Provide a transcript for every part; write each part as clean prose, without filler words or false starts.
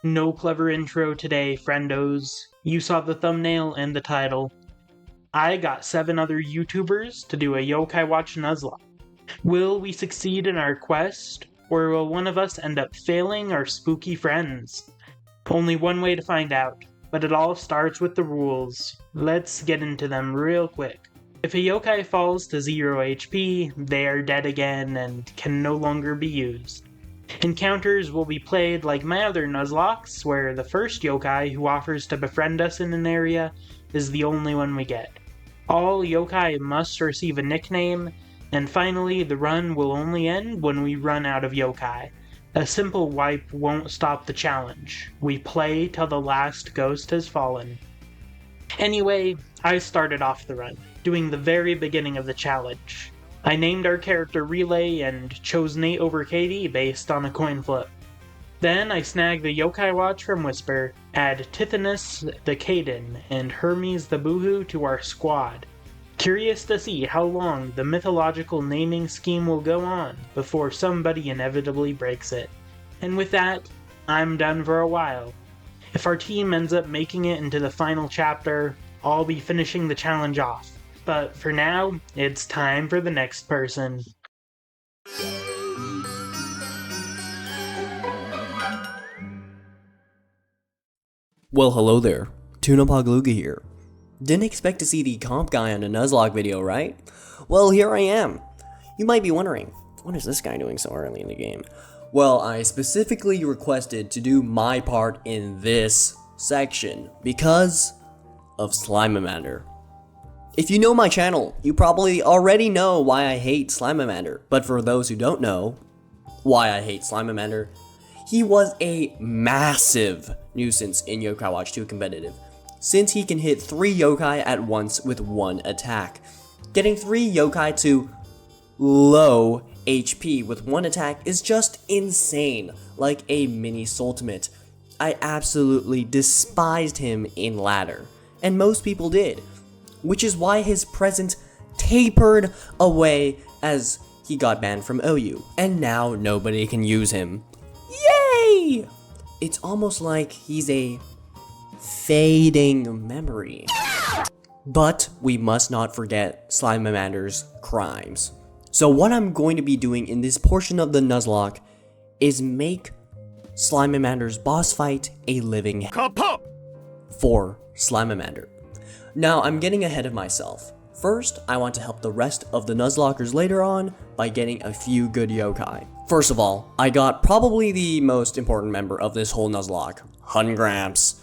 No clever intro today, friendos. You saw the thumbnail and the title. I got 7 other YouTubers to do a Yo-Kai Watch Nuzlocke. Will we succeed in our quest, or will one of us end up failing our spooky friends? Only one way to find out, but it all starts with the rules. Let's get into them real quick. If a yokai falls to 0 HP, they are dead again and can no longer be used. Encounters will be played like my other Nuzlocks, where the first yokai who offers to befriend us in an area is the only one we get. All yokai must receive a nickname, and finally the run will only end when we run out of yokai. A simple wipe won't stop the challenge. We play till the last ghost has fallen. Anyway, I started off the run, doing the very beginning of the challenge. I named our character Relay and chose Nate over Katie based on a coin flip. Then I snagged the Yo-Kai Watch from Whisper, add Tithonus the Kaden and Hermes the Boohoo to our squad. Curious to see how long the mythological naming scheme will go on before somebody inevitably breaks it. And with that, I'm done for a while. If our team ends up making it into the final chapter, I'll be finishing the challenge off. But for now, it's time for the next person. Well, hello there. Tuna Pogluga here. Didn't expect to see the comp guy on a Nuzlocke video, right? Well, here I am. You might be wondering, what is this guy doing so early in the game? Well, I specifically requested to do my part in this section because of Slimemander. If you know my channel, you probably already know why I hate Slimemander. But for those who don't know why I hate Slimemander, he was a massive nuisance in Yo-Kai Watch 2 competitive, since he can hit 3 yokai at once with 1 attack. Getting 3 yokai to low HP with 1 attack is just insane, like a mini Soultimate. I absolutely despised him in ladder, and most people did, which is why his presence tapered away as he got banned from OU, and now nobody can use him. Yay! It's almost like he's a fading memory. But we must not forget Slimemander's crimes. So what I'm going to be doing in this portion of the Nuzlocke is make Slimemander's boss fight a living hell for Slimemander. Now I'm getting ahead of myself. First, I want to help the rest of the Nuzlockers later on by getting a few good yokai. First of all, I got probably the most important member of this whole Nuzlocke, Hungramps.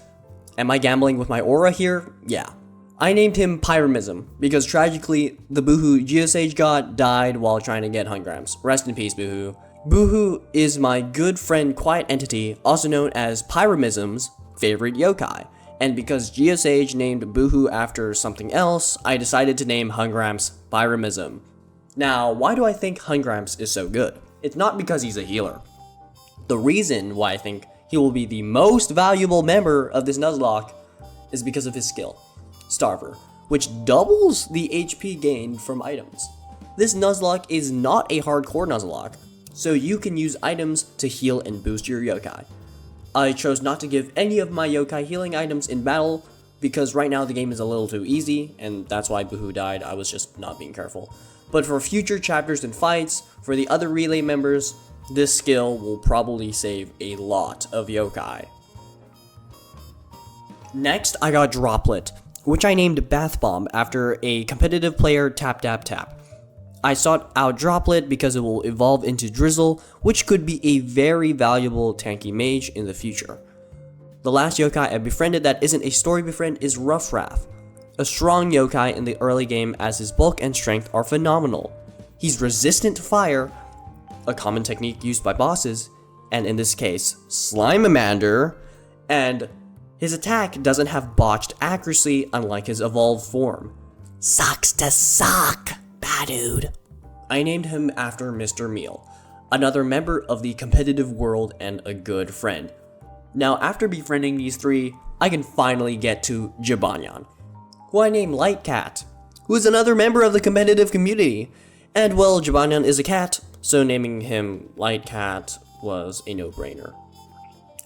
Am I gambling with my aura here? Yeah. I named him Pyromism because tragically, the Boohoo Geosage god died while trying to get Hungramps. Rest in peace, Boohoo. Boohoo is my good friend Quiet Entity, also known as Pyromism's favorite yokai. And because Geosage named Boohoo after something else, I decided to name Hungramps Pyromism. Now, why do I think Hungramps is so good? It's not because he's a healer. The reason why I think he will be the most valuable member of this Nuzlocke is because of his skill, Starver, which doubles the HP gained from items. This Nuzlocke is not a hardcore Nuzlocke, so you can use items to heal and boost your yokai. I chose not to give any of my yokai healing items in battle because right now the game is a little too easy, and that's why Boohoo died. I was just not being careful. But for future chapters and fights, for the other relay members, this skill will probably save a lot of yokai. Next, I got Droplet, which I named Bath Bomb after a competitive player Tap Tap Tap. I sought out Droplet because it will evolve into Drizzle, which could be a very valuable tanky mage in the future. The last yokai I befriended that isn't a story befriend is Ruffraff, a strong yokai in the early game as his bulk and strength are phenomenal. He's resistant to fire, a common technique used by bosses, and in this case, Slimemander, and his attack doesn't have botched accuracy unlike his evolved form. Sucks to suck, bad dude. I named him after Mr. Meal, another member of the competitive world and a good friend. Now after befriending these 3, I can finally get to Jibanyan, who I named Light Cat, who is another member of the competitive community. And well, Jibanyan is a cat, so naming him Light Cat was a no-brainer.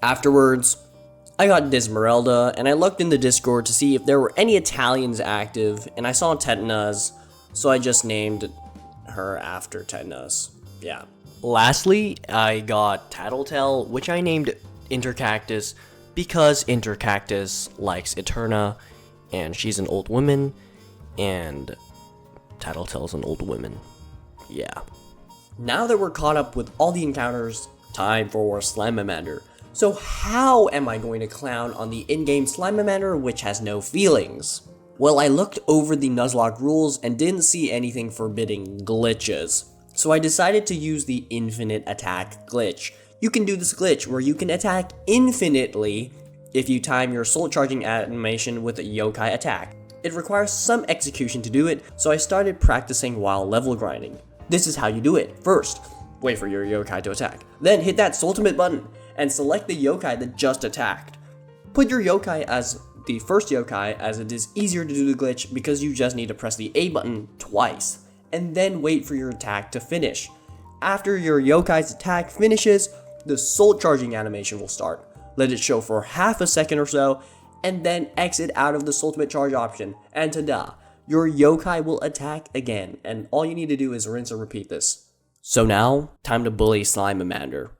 Afterwards, I got Dismeralda, and I looked in the Discord to see if there were any Italians active, and I saw Tetanus, so I just named her after Tetanus. Yeah. Lastly, I got Tattletale, which I named Intercactus because Intercactus likes Eterna, and she's an old woman, and Tattletale's an old woman. Yeah. Now that we're caught up with all the encounters, time for Slimemander. So how am I going to clown on the in-game Slimemander which has no feelings? Well, I looked over the Nuzlocke rules and didn't see anything forbidding glitches. So I decided to use the infinite attack glitch. You can do this glitch where you can attack infinitely if you time your soul charging animation with a Yo-Kai attack. It requires some execution to do it, so I started practicing while level grinding. This is how you do it. First, wait for your Yo-Kai to attack. Then hit that Soultimate button and select the Yo-Kai that just attacked. Put your Yo-Kai as the first Yo-Kai, as it is easier to do the glitch because you just need to press the A button twice, and then wait for your attack to finish. After your Yo-Kai's attack finishes, the soul charging animation will start. Let it show for half a second or so, and then exit out of the Soultimate charge option, and ta-da! Your Yo-Kai will attack again, and all you need to do is rinse and repeat this. So now, time to bully Slimemander.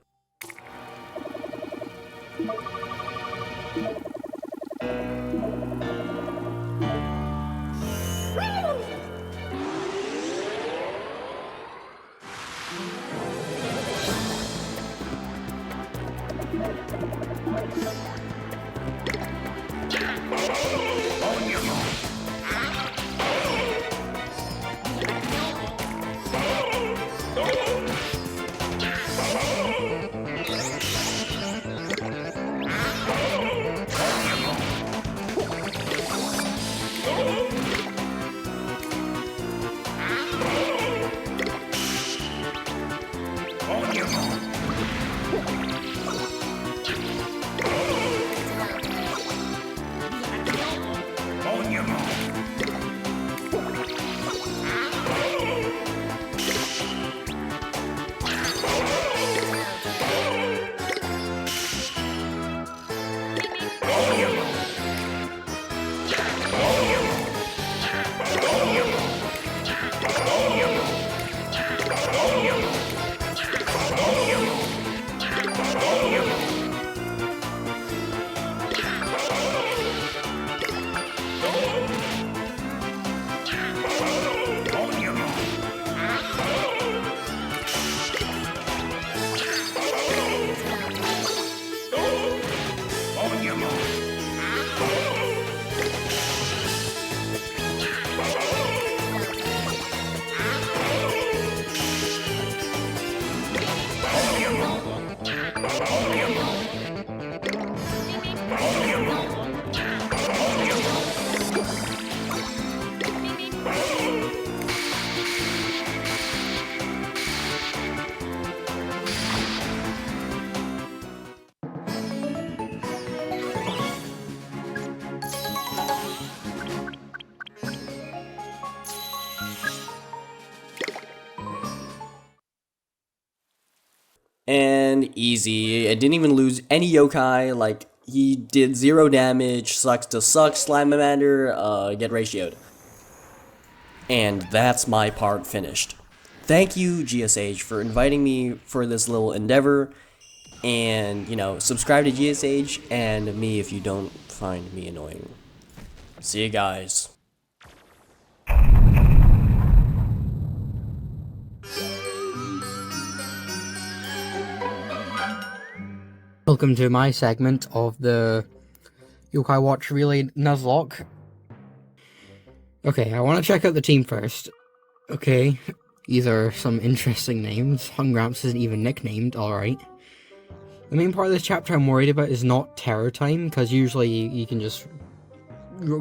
And easy. It didn't even lose any Yo-Kai. Like, he did 0 damage. Sucks to suck, Slimemander. Get ratioed. And that's my part finished. Thank you, GSH, for inviting me for this little endeavor. And, you know, subscribe to GSH and me if you don't find me annoying. See you guys. Welcome to my segment of the Yo-Kai Watch Relay Nuzlocke. Okay, I want to check out the team first. Okay, these are some interesting names. Hungramps isn't even nicknamed, alright. The main part of this chapter I'm worried about is not terror time, because usually you can just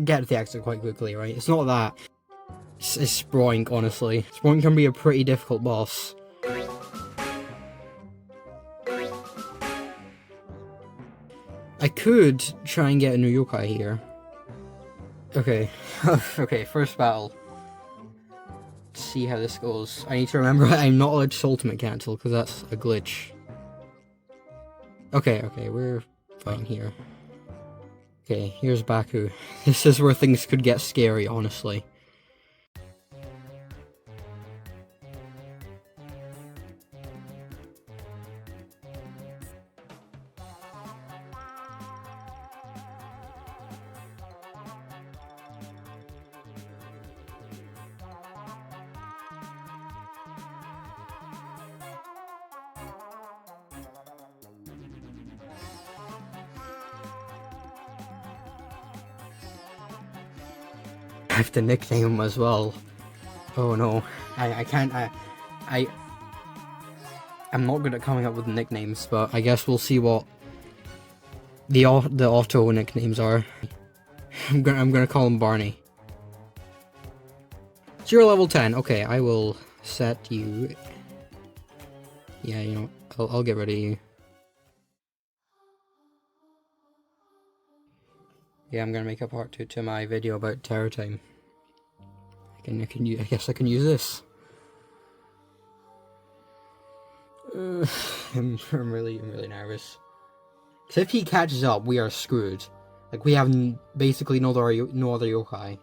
get to the exit quite quickly, right? It's not that. It's Sproink, honestly. Sproink can be a pretty difficult boss. I could try and get a new Yo-Kai here. Okay. Okay, first battle. Let's see how this goes. I need to remember I'm not allowed to ultimate cancel, because that's a glitch. Okay, we're fine here. Okay, here's Baku. This is where things could get scary, honestly. I have to nickname him as well. Oh no, I can't. I'm not good at coming up with nicknames, but I guess we'll see what the auto nicknames are. I'm gonna call him Barney. So you're level 10. Okay, I will set you. Yeah, you know, I'll get rid of you. Yeah, I'm gonna make a part 2 to my video about Terror Time. I guess I can use this. I'm really nervous. Cause if he catches up, we are screwed. Like we have basically no other yokai.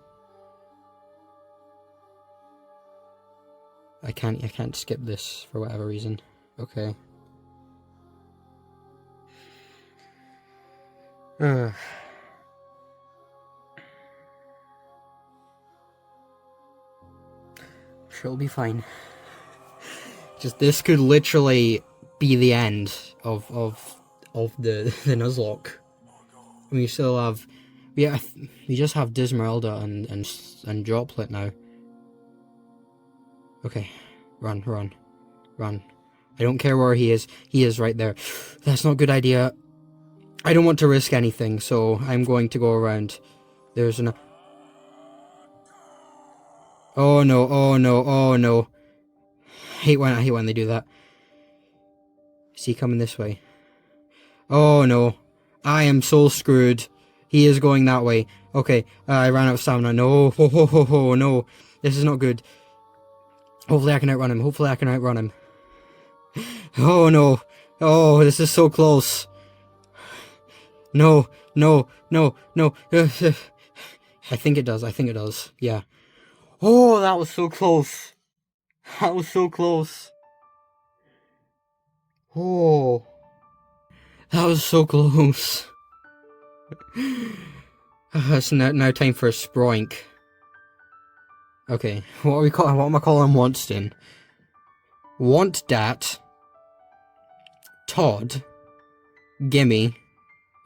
I can't skip this for whatever reason. Okay. Sure, it'll be fine. Just this could literally be the end of the Nuzlocke. We still have we just have Dismeralda and Droplet now. Okay, run. I don't care where he is. He is right there. That's not a good idea. I don't want to risk anything, so I'm going to go around. There's an. Oh no. I hate when they do that. Is he coming this way? Oh no. I am so screwed. He is going that way. Okay, I ran out of stamina. No, no. This is not good. Hopefully I can outrun him. Oh no. Oh, this is so close. No. I think it does. Yeah. Oh, that was so close. Oh. That was so close. It's now time for a Sproink. Okay, what am I calling Wanston? Want Dat, Todd, Gimme,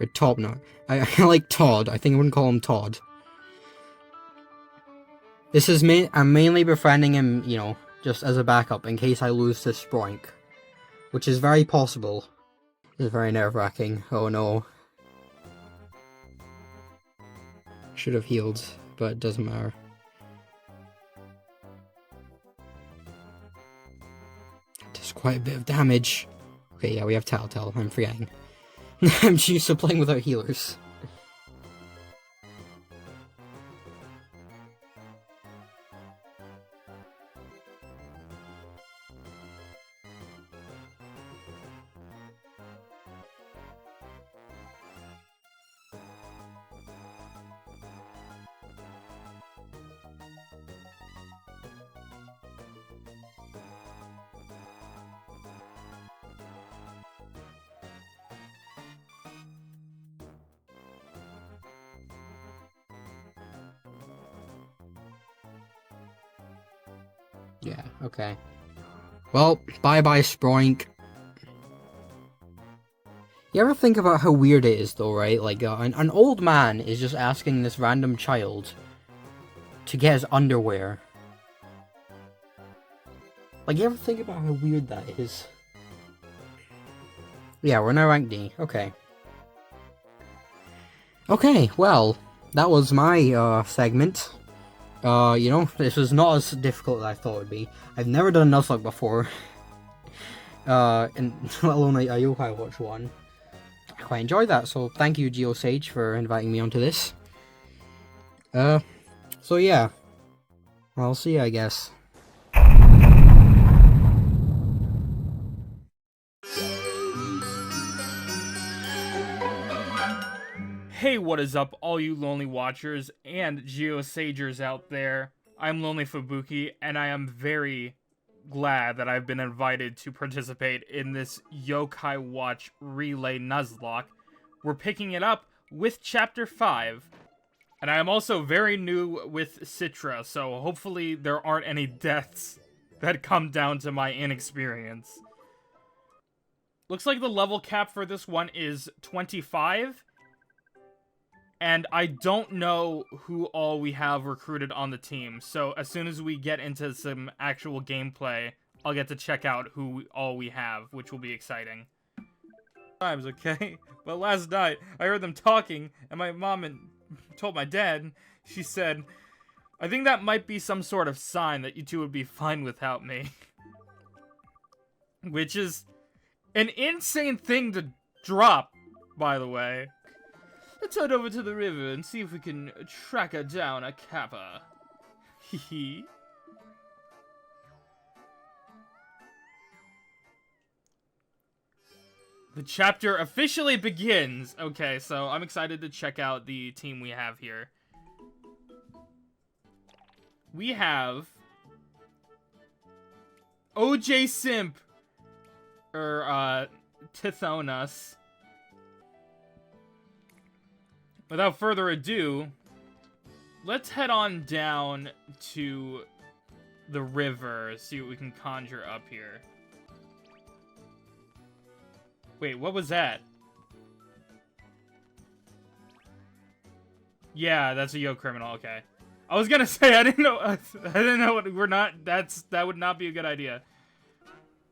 or Top Nut. I like Todd. I think I wouldn't call him Todd. This is I'm mainly befriending him, you know, just as a backup in case I lose this Sproink, which is very possible. It's very nerve-wracking. Oh no. Should have healed, but it doesn't matter. Does quite a bit of damage. Okay, yeah, we have Telltale. I'm forgetting. I'm used to playing without healers. Yeah, okay. Well, bye-bye, Sproink. You ever think about how weird it is, though, right? Like, an old man is just asking this random child to get his underwear. Like, you ever think about how weird that is? Yeah, we're now rank D. Okay. Okay, well, that was my, segment. You know, this was not as difficult as I thought it would be. I've never done a Nuzlocke before. And let alone a Yo-Kai Watch one. I quite enjoyed that, so thank you, GeoSage, for inviting me onto this. So yeah. I'll see you, I guess. Hey, what is up, all you Lonely Watchers and Geosagers out there? I'm Lonely Fubuki, and I am very glad that I've been invited to participate in this Yo-Kai Watch Relay Nuzlocke. We're picking it up with Chapter 5, and I am also very new with Citra, so hopefully there aren't any deaths that come down to my inexperience. Looks like the level cap for this one is 25. And I don't know who all we have recruited on the team, so as soon as we get into some actual gameplay, I'll get to check out who all we have, which will be exciting. Times, okay? But last night, I heard them talking, and my mom told my dad, she said, I think that might be some sort of sign that you two would be fine without me. Which is an insane thing to drop, by the way. Let's head over to the river and see if we can track her down a Kappa. Hehe. The chapter officially begins. Okay, so I'm excited to check out the team we have here. We have OJ Simp, or Tithonus. Without further ado, let's head on down to the river, see what we can conjure up here. Wait, what was that? Yeah, that's a Yo criminal, okay. I was gonna say, I didn't know what, that would not be a good idea.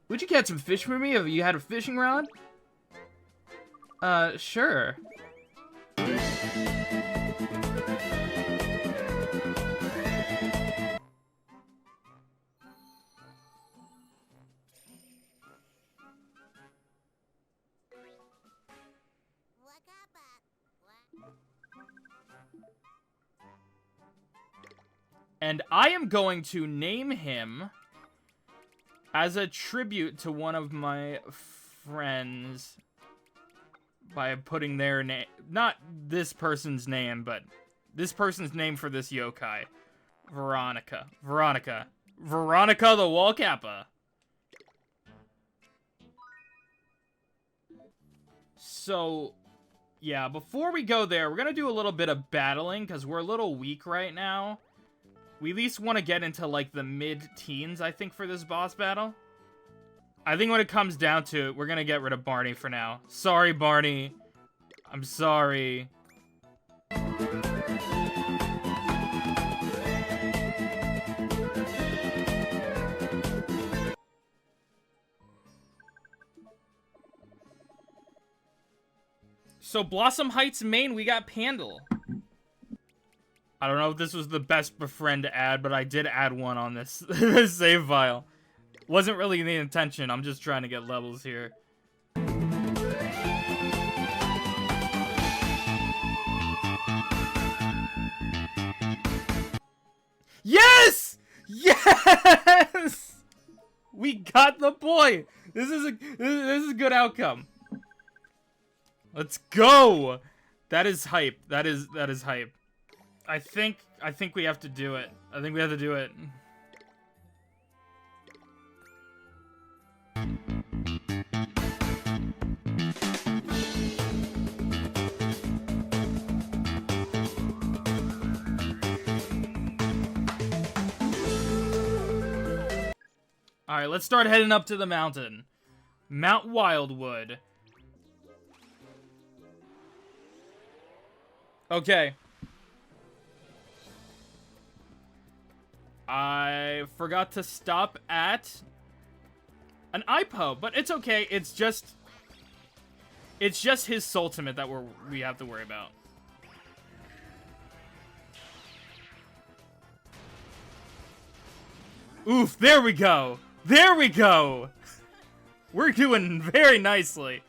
Would you catch some fish for me if you had a fishing rod? Sure. And I am going to name him as a tribute to one of my friends by putting their name, not this person's name, but this person's name for this yokai. Veronica the Wall Kappa. So, yeah, before we go there, we're gonna do a little bit of battling, because we're a little weak right now. We at least want to get into, like, the mid-teens, I think, for this boss battle. I think when it comes down to it, we're gonna get rid of Barney for now. Sorry, Barney. I'm sorry. So, Blossom Heights, Maine, we got Pandal. I don't know if this was the best befriend to add, but I did add one on this, this save file. Wasn't really the intention, I'm just trying to get levels here. Yes! Yes! We got the boy! This is a good outcome. Let's go! That is hype. That is hype. I think we have to do it. I think we have to do it. Alright, let's start heading up to the mountain. Mount Wildwood. Okay. I forgot to stop at an IPO, but it's okay. It's just his Soultimate that we have to worry about. Oof, there we go. There we go. We're doing very nicely.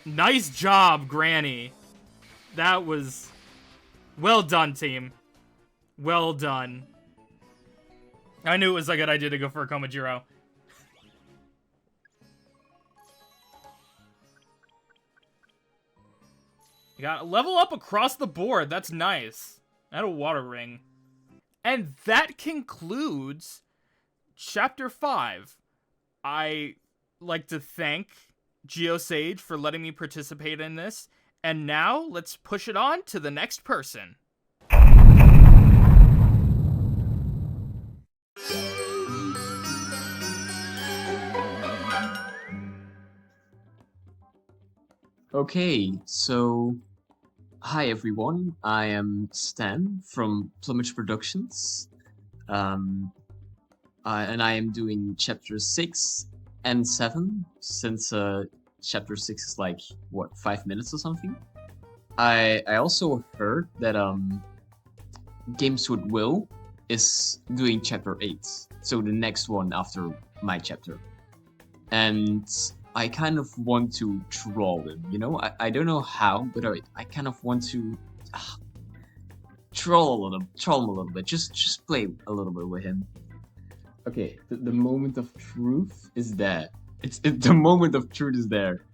Nice job, Granny. That was... well done, team. Well done. I knew it was a good idea to go for a Komajiro. You got level up across the board. That's nice. And a water ring. And that concludes Chapter 5. I like to thank GeoSage for letting me participate in this. And now, let's push it on to the next person. Okay, so hi everyone. I am Stan from Plumage Productions, and I am doing chapter 6 and 7 since chapter 6 is like what 5 minutes or something. I also heard that Games with Will is doing chapter 8, so the next one after my chapter, and I kind of want to troll him, you know? I don't know how, but I kind of want to troll him a little bit. Just play a little bit with him. Okay, the moment of truth is there. The moment of truth is there.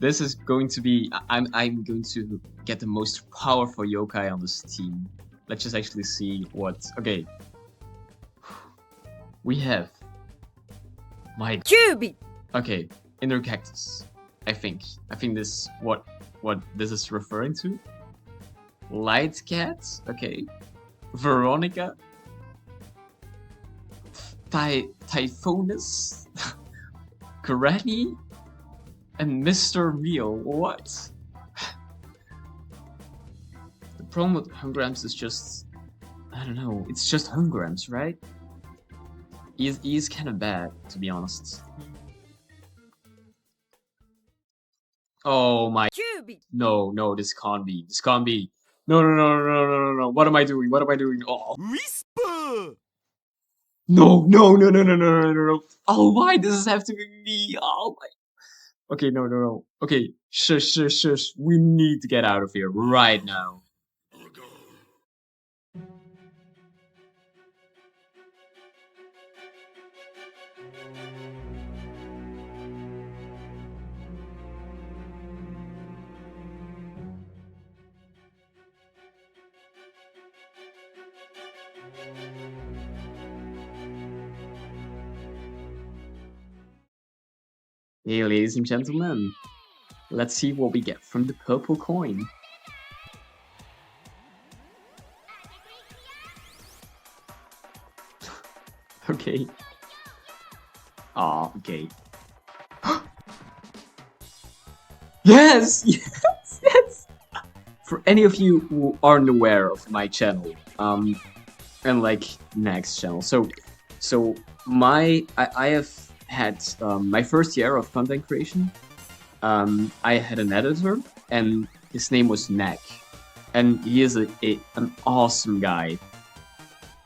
This is going to be... I'm going to get the most powerful yokai on this team. Let's just actually see what... Okay. We have... My... Cubi! Okay. Inner Cactus, I think this what this is referring to. Light Cat, okay. Veronica. Typhonus. Granny. And Mr. Real. What? The problem with Hungrams is just, I don't know. It's just Hungrams, right? He's kind of bad, to be honest. Oh my... No, this can't be. This can't be. No. What am I doing? What am I doing? Oh. Whisper! No. Oh, why does this have to be me? Oh my... Okay, no. Okay, shush. We need to get out of here right now. Hey, ladies and gentlemen, let's see what we get from the purple coin. Okay. Ah, okay. Yes! For any of you who aren't aware of my channel, and like next channel, so I have had my first year of content creation. I had an editor, and his name was Neck, and he is an awesome guy,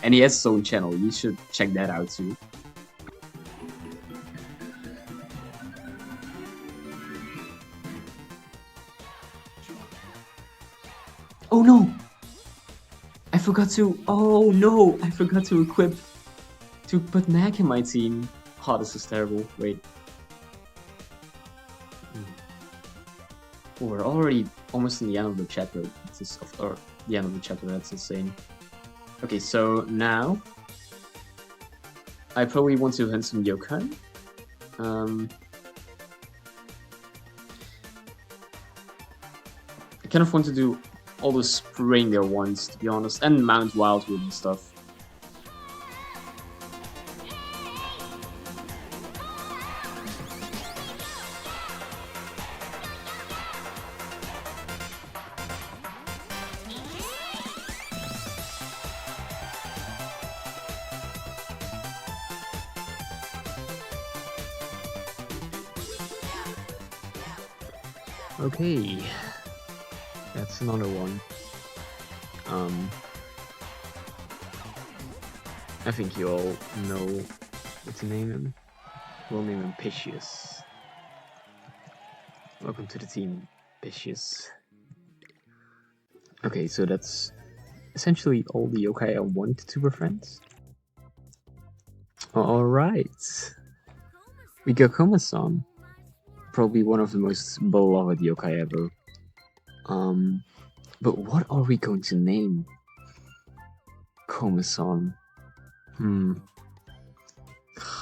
and he has his own channel. You should check that out too. Oh no! I forgot to equip to put Neck in my team. Oh, this is terrible. Wait. Oh, we're already almost in the end of the chapter. Or the end of the chapter, that's insane. Okay, so now I probably want to hunt some yokai. I kind of want to do all the Springer ones, to be honest, and Mount Wildwood and stuff. Okay, that's another one. I think you all know what to name him. We'll name him Piscius. Welcome to the team, Piscius. Okay, so that's essentially all the yokai I want to befriend. Alright. We got Koma-san. Probably one of the most beloved yokai ever. But what are we going to name Koma-san? I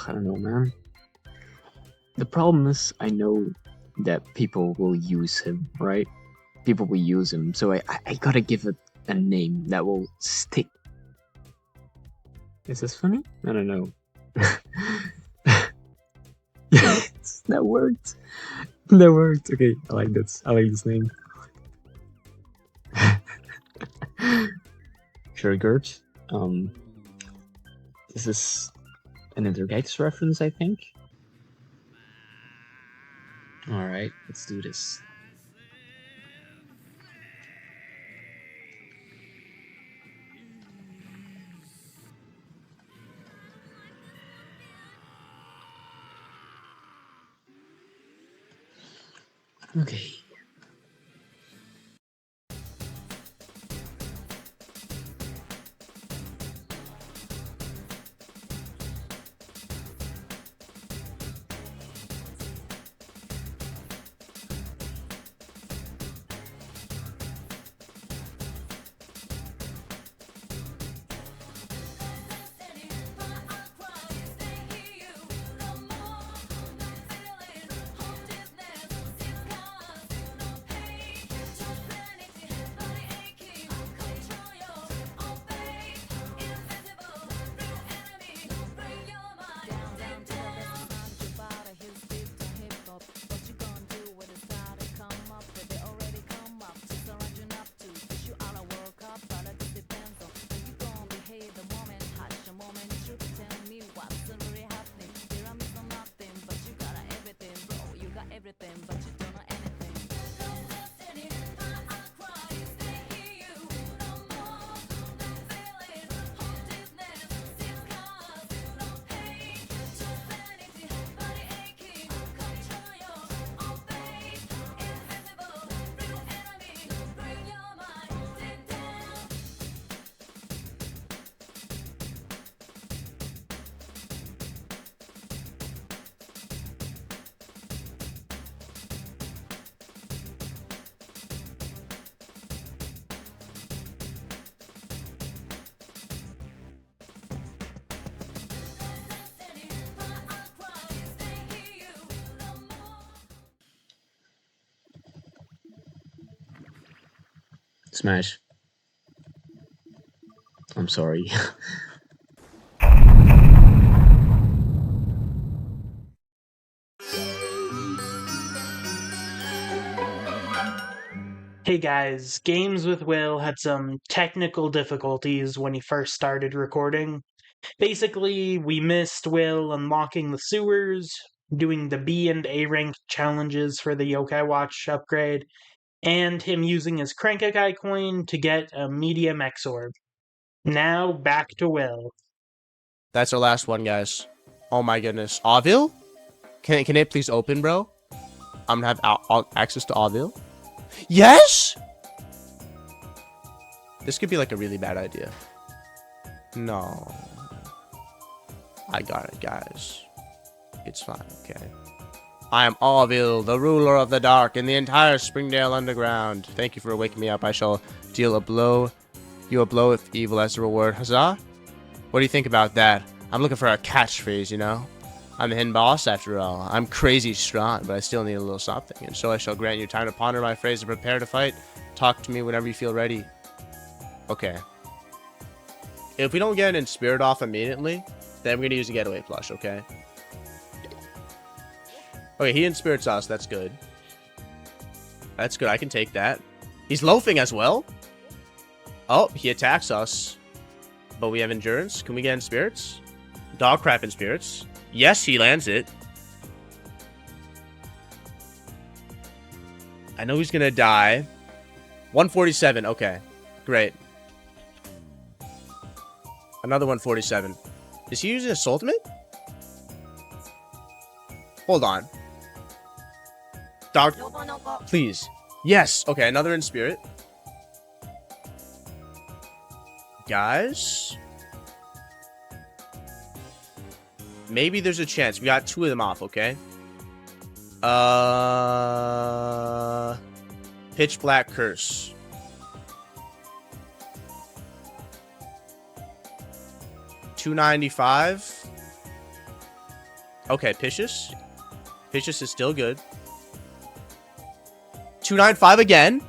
don't know, man. The problem is, I know that people will use him, right? People will use him, so I gotta give it a name that will stick. Is this funny? I don't know. Yes, that worked. That worked. Okay, I like this. I like this name. Sure, Gert. This is an Intergates reference, I think. Alright, let's do this. Okay. Smash. I'm sorry. Hey guys, Games with Will had some technical difficulties when he first started recording. Basically, we missed Will unlocking the sewers, doing the B and A rank challenges for the Yo-Kai Watch upgrade, and him using his Crank-a-Kai coin to get a medium X-Orb. Now, back to Will. That's our last one, guys. Oh my goodness. Avil? Can it please open, bro? I'm gonna have access to Avil. Yes? This could be like a really bad idea. No. I got it, guys. It's fine, okay. I am Avil, the ruler of the dark in the entire Springdale Underground. Thank you for waking me up. I shall deal you a blow with evil as a reward. Huzzah? What do you think about that? I'm looking for a catchphrase, you know? I'm the hidden boss after all. I'm crazy strong, but I still need a little something. And so I shall grant you time to ponder my phrase and prepare to fight. Talk to me whenever you feel ready. Okay. If we don't get an spirit off immediately, then we're gonna use a getaway plush, okay? Okay, he inspirits us. That's good. That's good. I can take that. He's loafing as well. Oh, he attacks us. But we have endurance. Can we get in spirits? Dog crap in spirits. Yes, he lands it. I know he's gonna die. 147. Okay. Great. Another 147. Is he using his ultimate? Hold on. Dog. Please. Yes. Okay, another in spirit. Guys. maybe there's a chance. We got 2 of them off, okay? Pitch Black Curse. $295. Okay, Picious. Picious is still good. $295 again.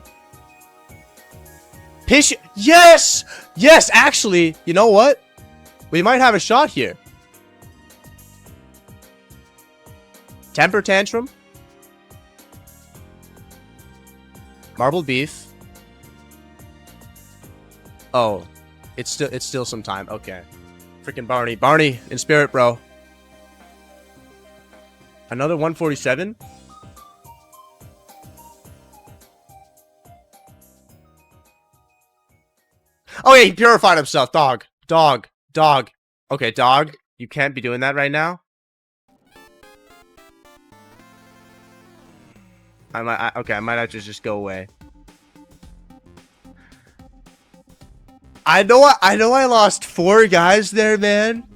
Yes! Yes, actually, you know what? We might have a shot here. Temper Tantrum. Marbled Beef. Oh, it's still some time. Okay. Freaking Barney. Barney, in spirit, bro. Another 147. Oh, yeah, he purified himself. Dog. Dog. Dog. Okay, dog. You can't be doing that right now. I might have to just go away. I know I lost 4 guys there, man.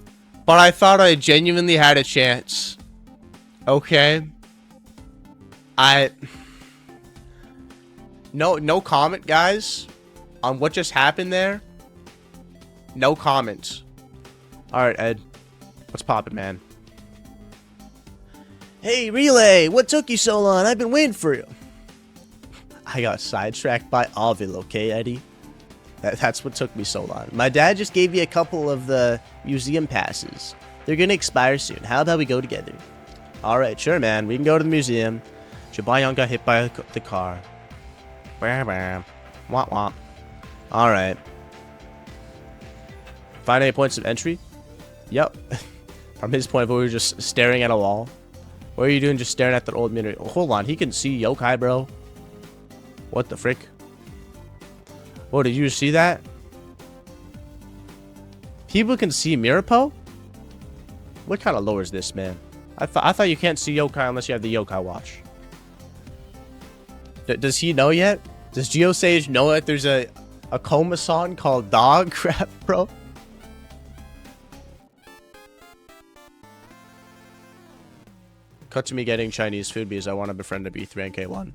But I thought I genuinely had a chance. Okay. No comment, guys, on what just happened there. No comments. Alright, Ed. What's poppin', man? Hey, Relay! What took you so long? I've been waiting for you. I got sidetracked by Ovid, okay, Eddie? That's what took me so long. My dad just gave me a couple of the museum passes. They're gonna expire soon. How about we go together? Alright, sure, man. We can go to the museum. Jabayon got hit by the car. Bam, bam. Womp womp. Alright. Find any points of entry? Yep. From his point of view, we were just staring at a wall. What are you doing just staring at that old mirror? Oh, hold on, he can see Yo-Kai, bro. What the frick? Whoa, did you see that? People can see Mirapo? What kind of lore is this, man? I thought you can't see Yo-Kai unless you have the Yo-Kai Watch. Does he know yet? Does GeoSage know that there's a Koma-san called Dog Crap, bro? Cut to me getting Chinese food because I want to befriend a B3 and K1.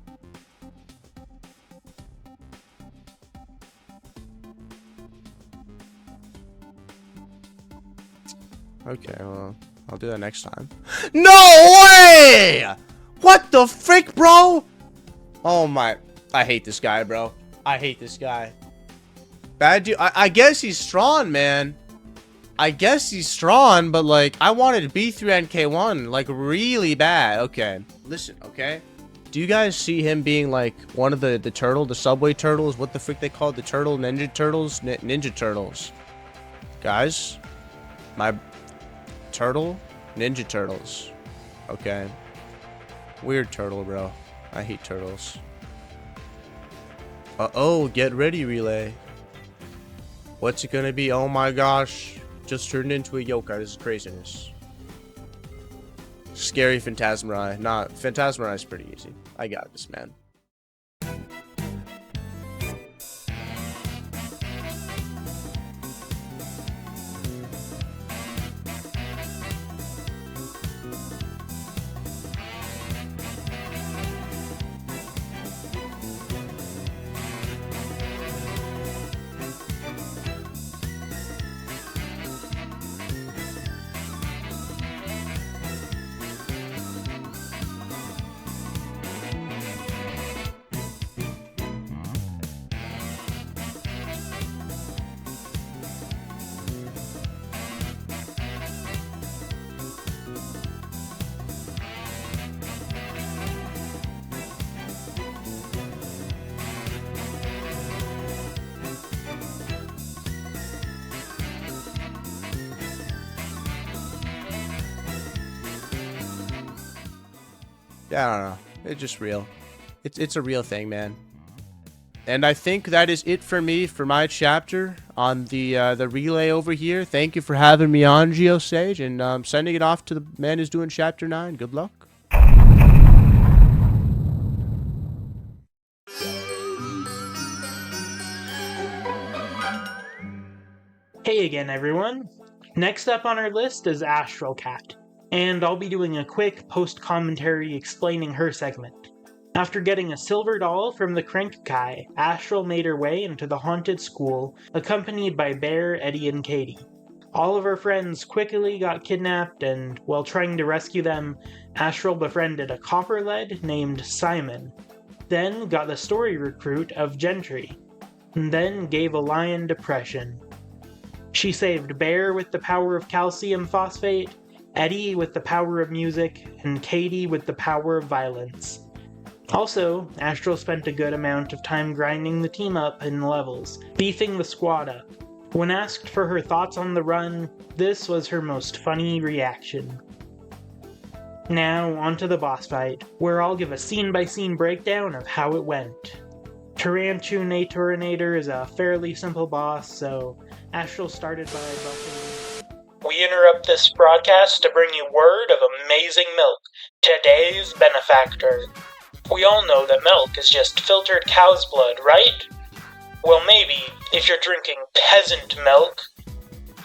Okay, well, I'll do that next time. No way! What the frick, bro? Oh my, I hate this guy, bro. I hate this guy. Bad dude. I guess he's strong, man. I guess he's strong, but like, I wanted B3 and K1, like, really bad. Okay, listen, okay? Do you guys see him being like one of the turtle, the subway turtles? What the frick they called? The turtle ninja turtles? Ninja turtles. Guys, my turtle ninja turtles. Okay. Weird turtle, bro. I hate turtles. Uh-oh, get ready, Relay. What's it gonna be? Oh my gosh. Just turned into a yokai. This is craziness. Scary Phantasmarai. Nah, Phantasmarai is pretty easy. I got this, man. Yeah, I don't know. It's just real. It's a real thing, man. And I think that is it for me for my chapter on the relay over here. Thank you for having me on, GeoSage, and sending it off to the man who's doing chapter 9. Good luck. Hey again, everyone. Next up on our list is Astral Cat. and I'll be doing a quick post-commentary explaining her segment. After getting a silver doll from the Crank Kai, Astral made her way into the haunted school, accompanied by Bear, Eddie, and Katie. All of her friends quickly got kidnapped, and while trying to rescue them, Astral befriended a copperlead named Simon, then got the story recruit of Gentry, and then gave a lion depression. She saved Bear with the power of calcium phosphate, Eddie with the power of music, and Katie with the power of violence. Also, Astral spent a good amount of time grinding the team up in levels, beefing the squad up. When asked for her thoughts on the run, this was her most funny reaction. Now, onto the boss fight, where I'll give a scene-by-scene breakdown of how it went. Tarantu Naturinator is a fairly simple boss, so Astral started by buffing. We interrupt this broadcast to bring you word of Amazing Milk, today's benefactor. We all know that milk is just filtered cow's blood, right? Well, maybe, if you're drinking peasant milk.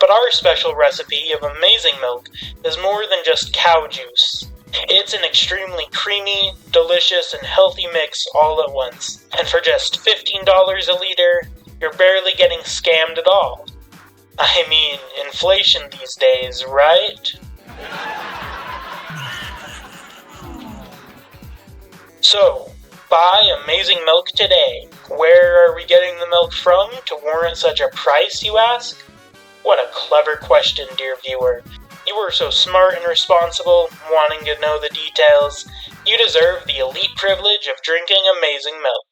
But our special recipe of Amazing Milk is more than just cow juice. It's an extremely creamy, delicious, and healthy mix all at once. And for just $15 a liter, you're barely getting scammed at all. I mean, inflation these days, right? So, buy Amazing Milk today. Where are we getting the milk from to warrant such a price, you ask? What a clever question, dear viewer. You were so smart and responsible, wanting to know the details. You deserve the elite privilege of drinking Amazing Milk.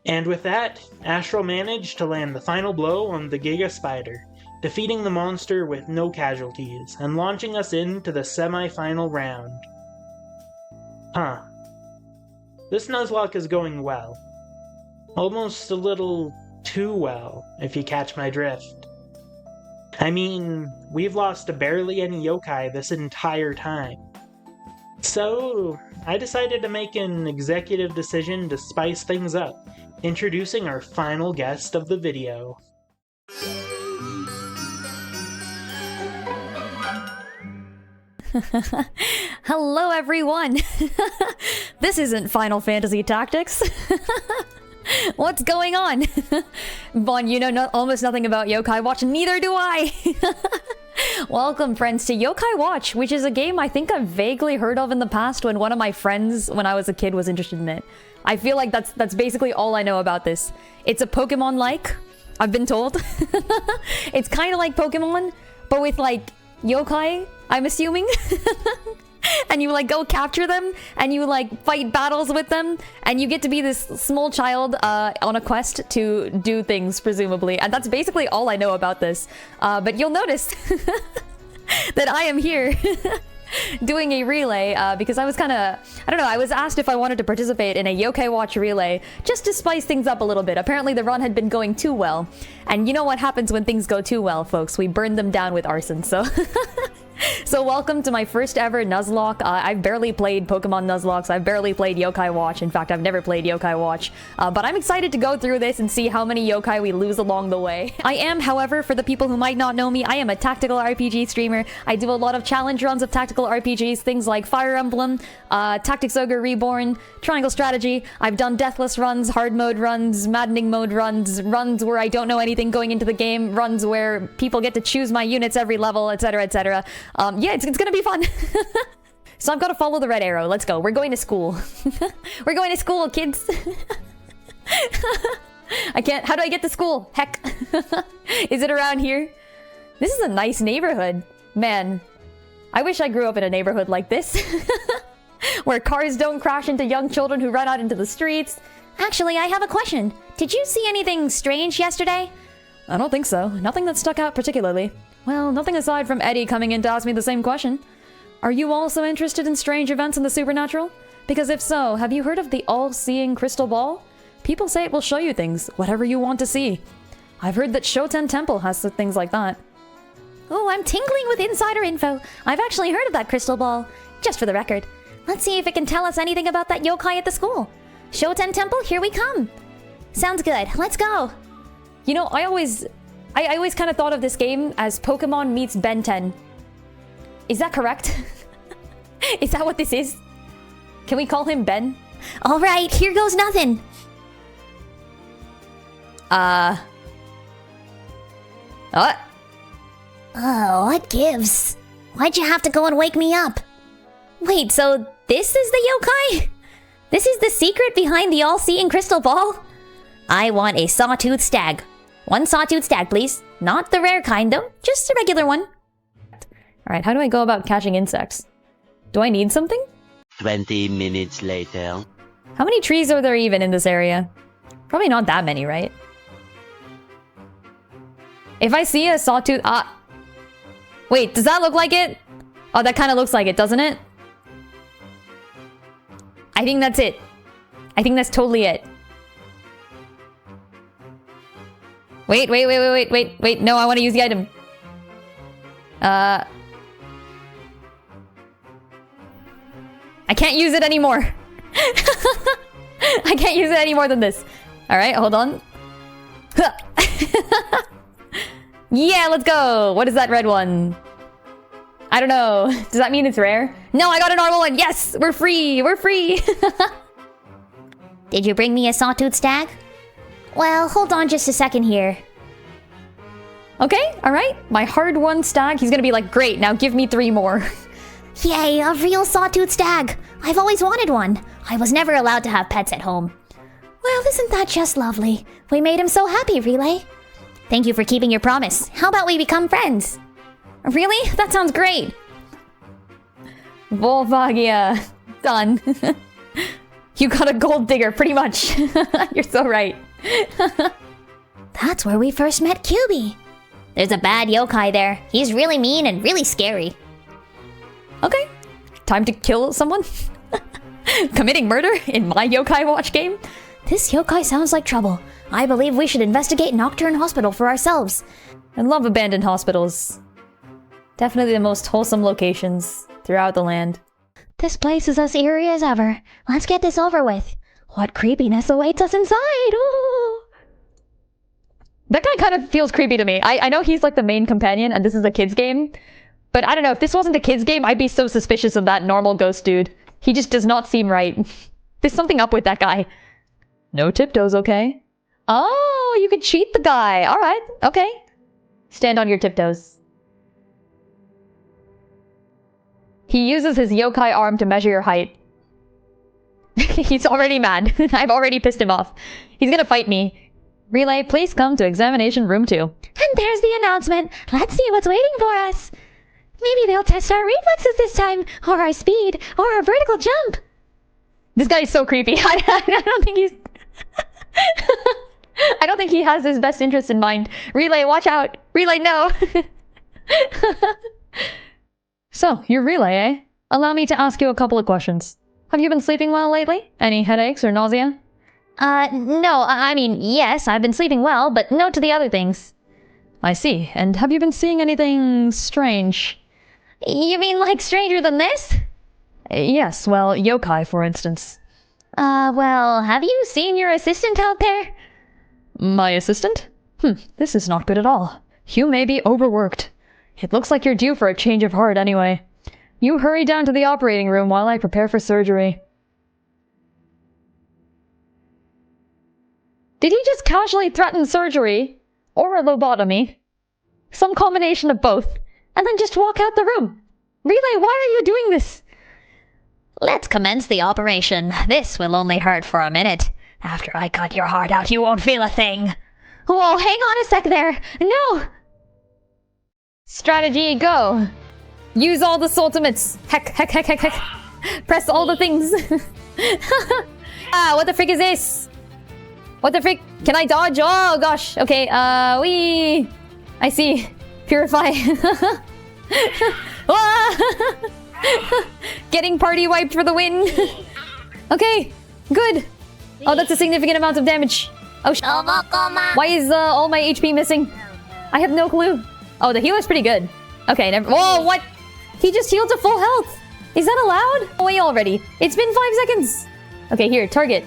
And with that, Astral managed to land the final blow on the Giga Spider, defeating the monster with no casualties, and launching us into the semi-final round. Huh. This Nuzlocke is going well. Almost a little too well, if you catch my drift. I mean, we've lost barely any yokai this entire time. So, I decided to make an executive decision to spice things up, introducing our final guest of the video. Hello everyone! This isn't Final Fantasy Tactics. What's going on? Bon, you know almost nothing about Yo-Kai Watch, neither do I! Welcome friends to Yo-Kai Watch, which is a game I think I've vaguely heard of in the past when one of my friends when I was a kid was interested in it. I feel like that's basically all I know about this. It's a Pokemon-like, I've been told. It's kind of like Pokemon, but with like yokai, I'm assuming. And you like go capture them, and you like fight battles with them, and you get to be this small child on a quest to do things, presumably. And that's basically all I know about this. But you'll notice that I am here doing a relay because I was kind of, I don't know, I was asked if I wanted to participate in a Yo-Kai Watch relay just to spice things up a little bit. Apparently the run had been going too well. And you know what happens when things go too well, folks. We burn them down with arson, so... So welcome to my first ever Nuzlocke. I've barely played Pokemon Nuzlockes. I've barely played Yo-Kai Watch. In fact, I've never played Yo-Kai Watch. But I'm excited to go through this and see how many yokai we lose along the way. I am, however, for the people who might not know me, I am a tactical RPG streamer. I do a lot of challenge runs of tactical RPGs, things like Fire Emblem, Tactics Ogre Reborn, Triangle Strategy. I've done Deathless runs, hard mode runs, maddening mode runs, runs where I don't know anything going into the game, runs where people get to choose my units every level, etc, etc. Yeah, it's gonna be fun. So I've got to follow the red arrow. Let's go. We're going to school. We're going to school, kids. I can't. How do I get to school? Heck. Is it around here? This is a nice neighborhood. Man, I wish I grew up in a neighborhood like this. Where cars don't crash into young children who run out into the streets. Actually, I have a question. Did you see anything strange yesterday? I don't think so. Nothing that stuck out particularly. Well, nothing aside from Eddie coming in to ask me the same question. Are you also interested in strange events in the supernatural? Because if so, have you heard of the all-seeing crystal ball? People say it will show you things, whatever you want to see. I've heard that Shoten Temple has things like that. Oh, I'm tingling with insider info. I've actually heard of that crystal ball. Just for the record. Let's see if it can tell us anything about that yokai at the school. Shoten Temple, here we come. Sounds good. Let's go. You know, I always kind of thought of this game as Pokemon meets Ben 10. Is that correct? Is that what this is? Can we call him Ben? Alright, here goes nothing. What? Oh, what gives? Why'd you have to go and wake me up? Wait, so this is the yokai? This is the secret behind the all-seeing crystal ball? I want a sawtooth stag. One sawtooth stag, please. Not the rare kind, though. Just a regular one. Alright, how do I go about catching insects? Do I need something? 20 minutes later. How many trees are there even in this area? Probably not that many, right? If I see a sawtooth... Wait, does that look like it? Oh, that kind of looks like it, doesn't it? I think that's it. I think that's totally it. Wait. No, I want to use the item. I can't use it anymore. I can't use it any more than this. Alright, hold on. Yeah, let's go! What is that red one? I don't know. Does that mean it's rare? No, I got a normal one! Yes! We're free! We're free! Did you bring me a sawtooth stag? Well, hold on just a second here. Okay, alright. My hard-won stag. He's gonna be like, great, now give me 3 more. Yay, a real sawtooth stag! I've always wanted one. I was never allowed to have pets at home. Well, isn't that just lovely? We made him so happy, Relay. Thank you for keeping your promise. How about we become friends? Really? That sounds great! Volvagia. Done. You got a gold digger, pretty much. You're so right. That's where we first met Kyubi. There's a bad yokai there. He's really mean and really scary. Okay. Time to kill someone? Committing murder in my Yo-Kai Watch game? This yokai sounds like trouble. I believe we should investigate Nocturne Hospital for ourselves. I love abandoned hospitals. Definitely the most wholesome locations throughout the land. This place is as eerie as ever. Let's get this over with. What creepiness awaits us inside? Ooh. That guy kind of feels creepy to me. I know he's like the main companion and this is a kid's game. But I don't know, if this wasn't a kid's game, I'd be so suspicious of that normal ghost dude. He just does not seem right. There's something up with that guy. No tiptoes, okay? Oh, you can cheat the guy. Alright, okay. Stand on your tiptoes. He uses his yokai arm to measure your height. He's already mad. I've already pissed him off. He's gonna fight me. Relay, please come to examination room 2. And there's the announcement. Let's see what's waiting for us. Maybe they'll test our reflexes this time, or our speed, or our vertical jump. This guy is so creepy. I don't think he's... I don't think he has his best interest in mind. Relay, watch out. Relay, no. So, you're Relay, eh? Allow me to ask you a couple of questions. Have you been sleeping well lately? Any headaches or nausea? No, I mean, yes, I've been sleeping well, but no to the other things. I see. And have you been seeing anything strange? You mean like stranger than this? Yes, well, yokai, for instance. Well, have you seen your assistant out there? My assistant? This is not good at all. You may be overworked. It looks like you're due for a change of heart anyway. You hurry down to the operating room while I prepare for surgery. Did he just casually threaten surgery? Or a lobotomy? Some combination of both. And then just walk out the room. Relay, why are you doing this? Let's commence the operation. This will only hurt for a minute. After I cut your heart out, you won't feel a thing. Whoa, hang on a sec there. No! Strategy, go. Use all the ultimates. Heck. Press all the things. What the frick is this? What the frick? Can I dodge? Oh gosh. Okay, wee. I see. Purify. Getting party wiped for the win. Okay, good. Oh, that's a significant amount of damage. Oh, why is all my HP missing? I have no clue. Oh, the healer's pretty good. Okay, never. Whoa, what? He just healed to full health. Is that allowed? Away already. It's been 5 seconds. Okay, here, target.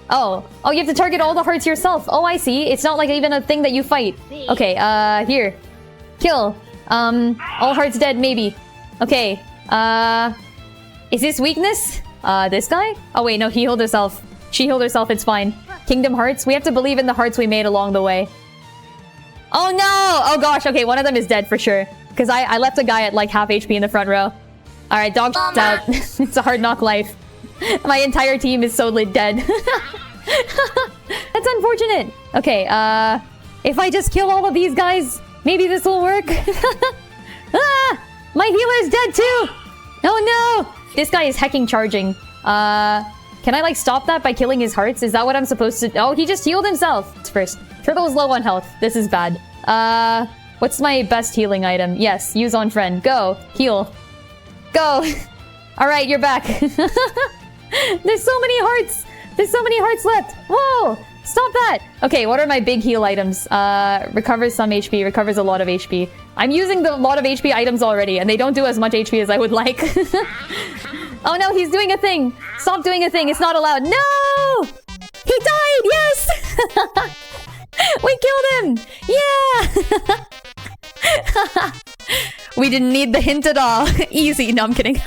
Oh, you have to target all the hearts yourself. Oh, I see. It's not like even a thing that you fight. Okay, here. Kill. All hearts dead, maybe. Okay, is this weakness? This guy? Oh wait, no, he healed herself. She healed herself, it's fine. Kingdom Hearts? We have to believe in the hearts we made along the way. Oh no! Oh gosh, okay, one of them is dead for sure. Because I left a guy at like half HP in the front row. Alright, dog's out. It's a hard knock life. My entire team is so dead. That's unfortunate. Okay, if I just kill all of these guys, maybe this will work. Ah! My healer's dead too! Oh no! This guy is hecking charging. Can I like stop that by killing his hearts? Is that what I'm supposed to— oh, he just healed himself first. Turtle's low on health. This is bad. What's my best healing item? Yes, use on friend. Go. Heal. Go. Alright, you're back. There's so many hearts! There's so many hearts left! Whoa! Stop that! Okay, what are my big heal items? Recovers some HP, recovers a lot of HP. I'm using the lot of HP items already, and they don't do as much HP as I would like. Oh no, he's doing a thing! Stop doing a thing, it's not allowed. No! He died! Yes! We killed him! Yeah! We didn't need the hint at all. Easy. No, I'm kidding.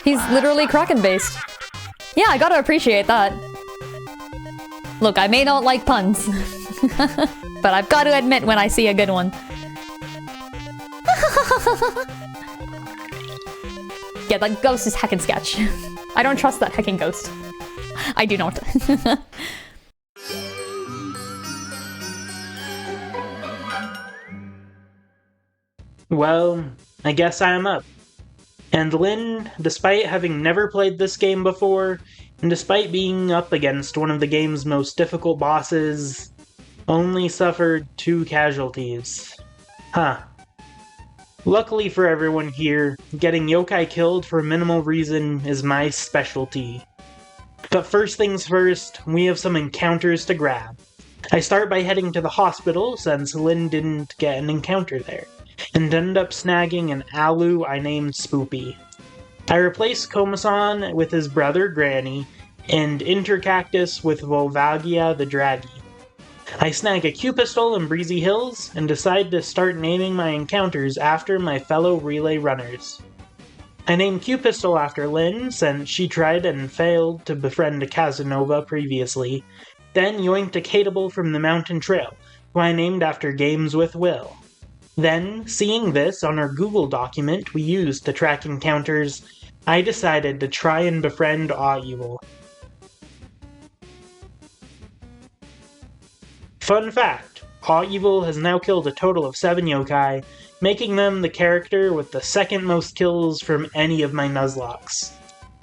He's literally Kraken-based. Yeah, I gotta appreciate that. Look, I may not like puns, but I've got to admit when I see a good one. Yeah, that ghost is heckin' sketch. I don't trust that heckin' ghost. I do not. Well, I guess I am up. And Lynn, despite having never played this game before, and despite being up against one of the game's most difficult bosses, only suffered 2 casualties. Huh. Luckily for everyone here, getting yokai killed for minimal reason is my specialty. But first things first, we have some encounters to grab. I start by heading to the hospital since Lynn didn't get an encounter there, and end up snagging an Alu I named Spoopy. I replace Komasan with his brother Granny, and Intercactus with Volvagia the Draggy. I snag a Q-Pistol in Breezy Hills, and decide to start naming my encounters after my fellow relay runners. I named Q-Pistol after Lynn, since she tried and failed to befriend a Casanova previously, then yoinked a Catable from the Mountain Trail, who I named after Games with Will. Then, seeing this on our Google document we used to track encounters, I decided to try and befriend Aw-Evil. Fun fact, Aw-Evil has now killed a total of 7 yokai, making them the character with the second most kills from any of my Nuzlocks.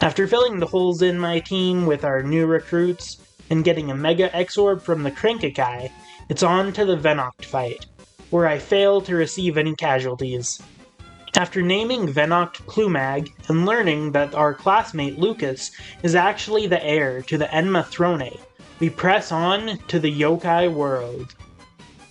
After filling the holes in my team with our new recruits, and getting a Mega Exorb from the Crankakai, it's on to the Venoct fight, where I fail to receive any casualties. After naming Venoct Plumag, and learning that our classmate Lucas is actually the heir to the Enma Throne, we press on to the yokai world.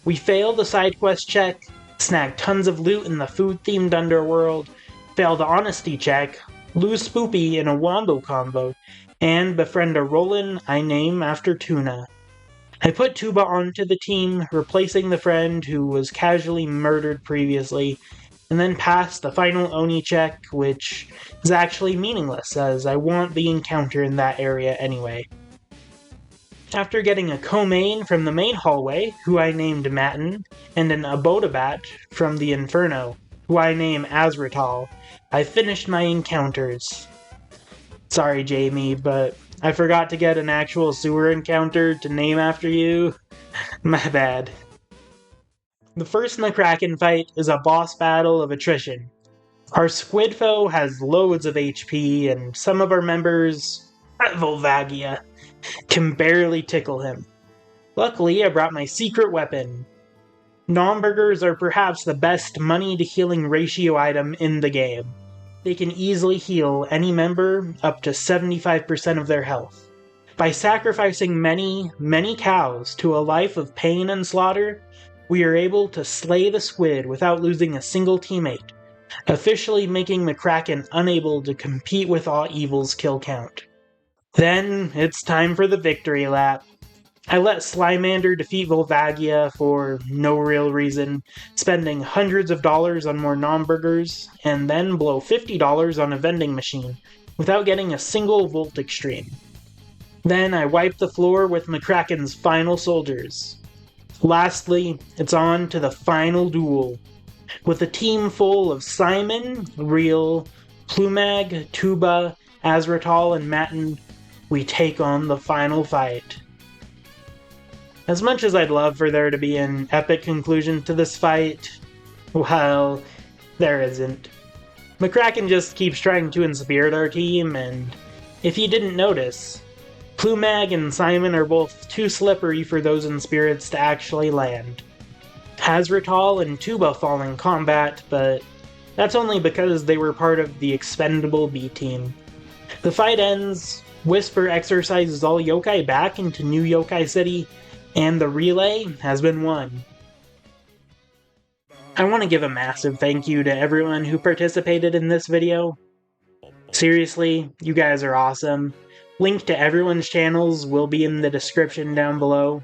We fail the side quest check, snag tons of loot in the food-themed underworld, fail the honesty check, lose Spoopy in a Wombo combo, and befriend a Rollin I name after Tuna. I put Tuba onto the team, replacing the friend who was casually murdered previously, and then pass the final Oni check, which is actually meaningless, as I want the encounter in that area anyway. After getting a co-main from the main hallway, who I named Matin, and an Abodabat from the Inferno, who I name Azratal, I finished my encounters. Sorry, Jamie, but I forgot to get an actual sewer encounter to name after you. My bad. The first McCracken fight is a boss battle of attrition. Our squid foe has loads of HP, and some of our members, Volvagia, can barely tickle him. Luckily, I brought my secret weapon. Nomburgers are perhaps the best money to healing ratio item in the game. They can easily heal any member up to 75% of their health. By sacrificing many, many cows to a life of pain and slaughter, we are able to slay the squid without losing a single teammate, officially making McCracken unable to compete with Aw-Evil's kill count. Then, it's time for the victory lap. I let Slimander defeat Volvagia for no real reason, spending hundreds of dollars on more non-burgers, and then blow $50 on a vending machine, without getting a single Volt Extreme. Then I wiped the floor with McCracken's final soldiers. Lastly, it's on to the final duel. With a team full of Simon, Reel, Plumag, Tuba, Azratal, and Matin, we take on the final fight. As much as I'd love for there to be an epic conclusion to this fight, well, there isn't. McCracken just keeps trying to inspirit our team, and if you didn't notice, Plumag and Simon are both too slippery for those inspirits to actually land. Azratal and Tuba fall in combat, but that's only because they were part of the expendable B team. The fight ends, Whisper exercises all yokai back into New Yokai City, and the relay has been won. I want to give a massive thank you to everyone who participated in this video. Seriously, you guys are awesome. Link to everyone's channels will be in the description down below.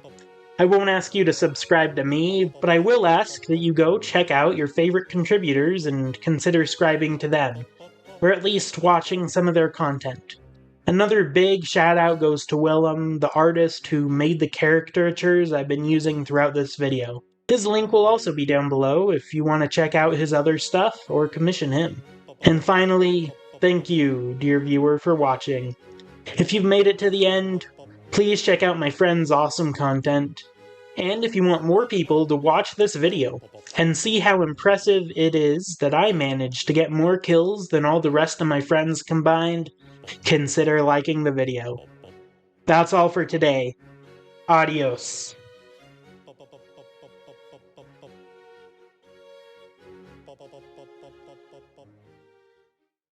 I won't ask you to subscribe to me, but I will ask that you go check out your favorite contributors and consider subscribing to them, or at least watching some of their content. Another big shout out goes to Willem, the artist who made the caricatures I've been using throughout this video. His link will also be down below if you want to check out his other stuff or commission him. And finally, thank you, dear viewer, for watching. If you've made it to the end, please check out my friend's awesome content. And if you want more people to watch this video and see how impressive it is that I managed to get more kills than all the rest of my friends combined, consider liking the video. That's all for today. Adios.